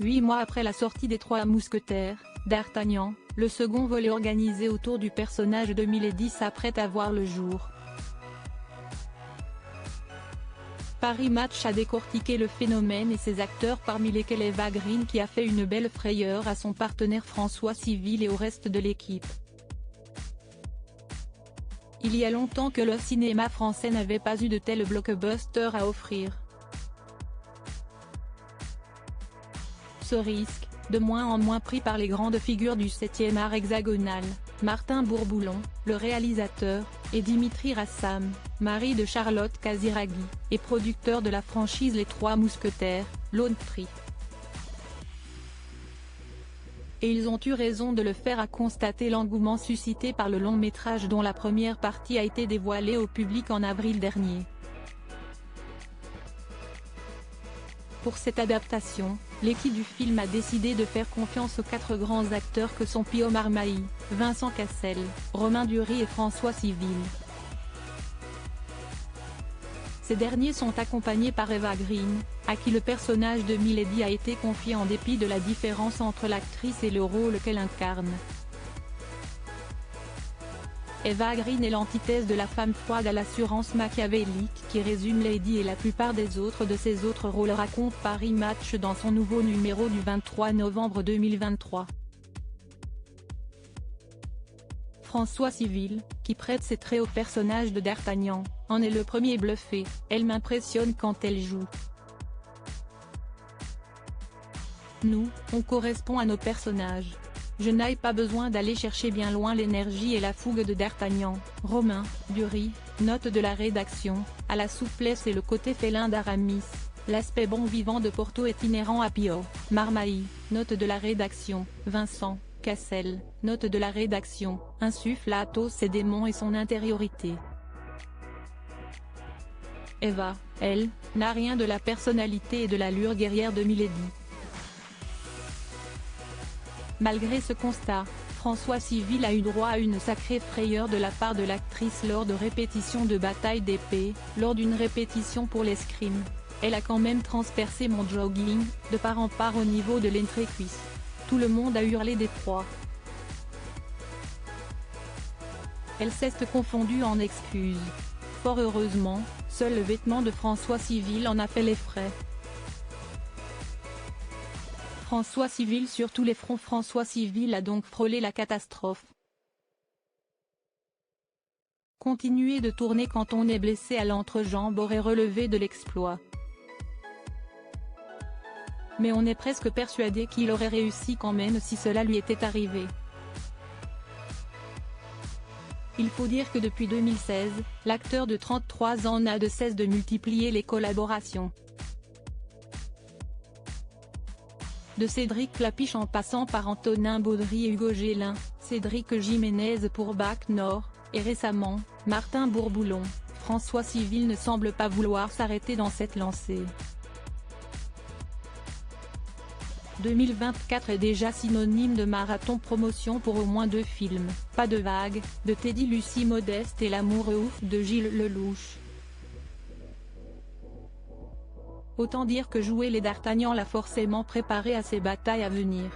8 mois après la sortie des Trois Mousquetaires, D'Artagnan, le second volet organisé autour du personnage de Milady s'apprête à voir le jour. Paris Match a décortiqué le phénomène et ses acteurs parmi lesquels Eva Green qui a fait une belle frayeur à son partenaire François Civil et au reste de l'équipe. Il y a longtemps que le cinéma français n'avait pas eu de tel blockbuster à offrir. Ce risque, de moins en moins pris par les grandes figures du 7e art hexagonal, Martin Bourboulon, le réalisateur, et Dimitri Rassam, mari de Charlotte Casiraghi, et producteur de la franchise Les Trois Mousquetaires, l'ont pris. Et ils ont eu raison de le faire, a constaté l'engouement suscité par le long métrage dont la première partie a été dévoilée au public en avril dernier. Pour cette adaptation, l'équipe du film a décidé de faire confiance aux 4 grands acteurs que sont Pio Marmaille, Vincent Cassel, Romain Duris et François Civil. Ces derniers sont accompagnés par Eva Green, à qui le personnage de Milady a été confié en dépit de la différence entre l'actrice et le rôle qu'elle incarne. Eva Green est l'antithèse de la femme froide à l'assurance machiavélique qui résume Lady et la plupart des autres de ses autres rôles, raconte Paris Match dans son nouveau numéro du 23 novembre 2023. François Civil, qui prête ses traits au personnage de D'Artagnan, en est le premier bluffé. Elle m'impressionne quand elle joue. Nous, on correspond à nos personnages. Je n'ai pas besoin d'aller chercher bien loin l'énergie et la fougue de D'Artagnan. Romain Duris, note de la rédaction, à la souplesse et le côté félin d'Aramis. L'aspect bon vivant de Porto est inhérent à Pio Marmaille, note de la rédaction. Vincent Cassel, note de la rédaction, insuffle à Athos ses démons et son intériorité. Eva, elle, n'a rien de la personnalité et de l'allure guerrière de Milady. Malgré ce constat, François Civil a eu droit à une sacrée frayeur de la part de l'actrice lors de répétitions de bataille d'épée. Lors d'une répétition pour l'escrime, elle a quand même transpercé mon jogging, de part en part au niveau de l'entrecuisse. Tout le monde a hurlé d'effroi. Elle s'est confondue en excuses. Fort heureusement, seul le vêtement de François Civil en a fait les frais. François Civil sur tous les fronts. François Civil a donc frôlé la catastrophe. Continuer de tourner quand on est blessé à l'entrejambe aurait relevé de l'exploit. Mais on est presque persuadé qu'il aurait réussi quand même si cela lui était arrivé. Il faut dire que depuis 2016, l'acteur de 33 ans n'a de cesse de multiplier les collaborations. De Cédric Clapiche en passant par Antonin Baudry et Hugo Gélin, Cédric Jiménez pour Bac Nord, et récemment, Martin Bourboulon, François Civil ne semble pas vouloir s'arrêter dans cette lancée. 2024 est déjà synonyme de marathon promotion pour au moins 2 films, Pas de vague, de Teddy Lucie Modeste et L'amour ouf de Gilles Lelouch. Autant dire que jouer les D'Artagnan l'a forcément préparé à ses batailles à venir.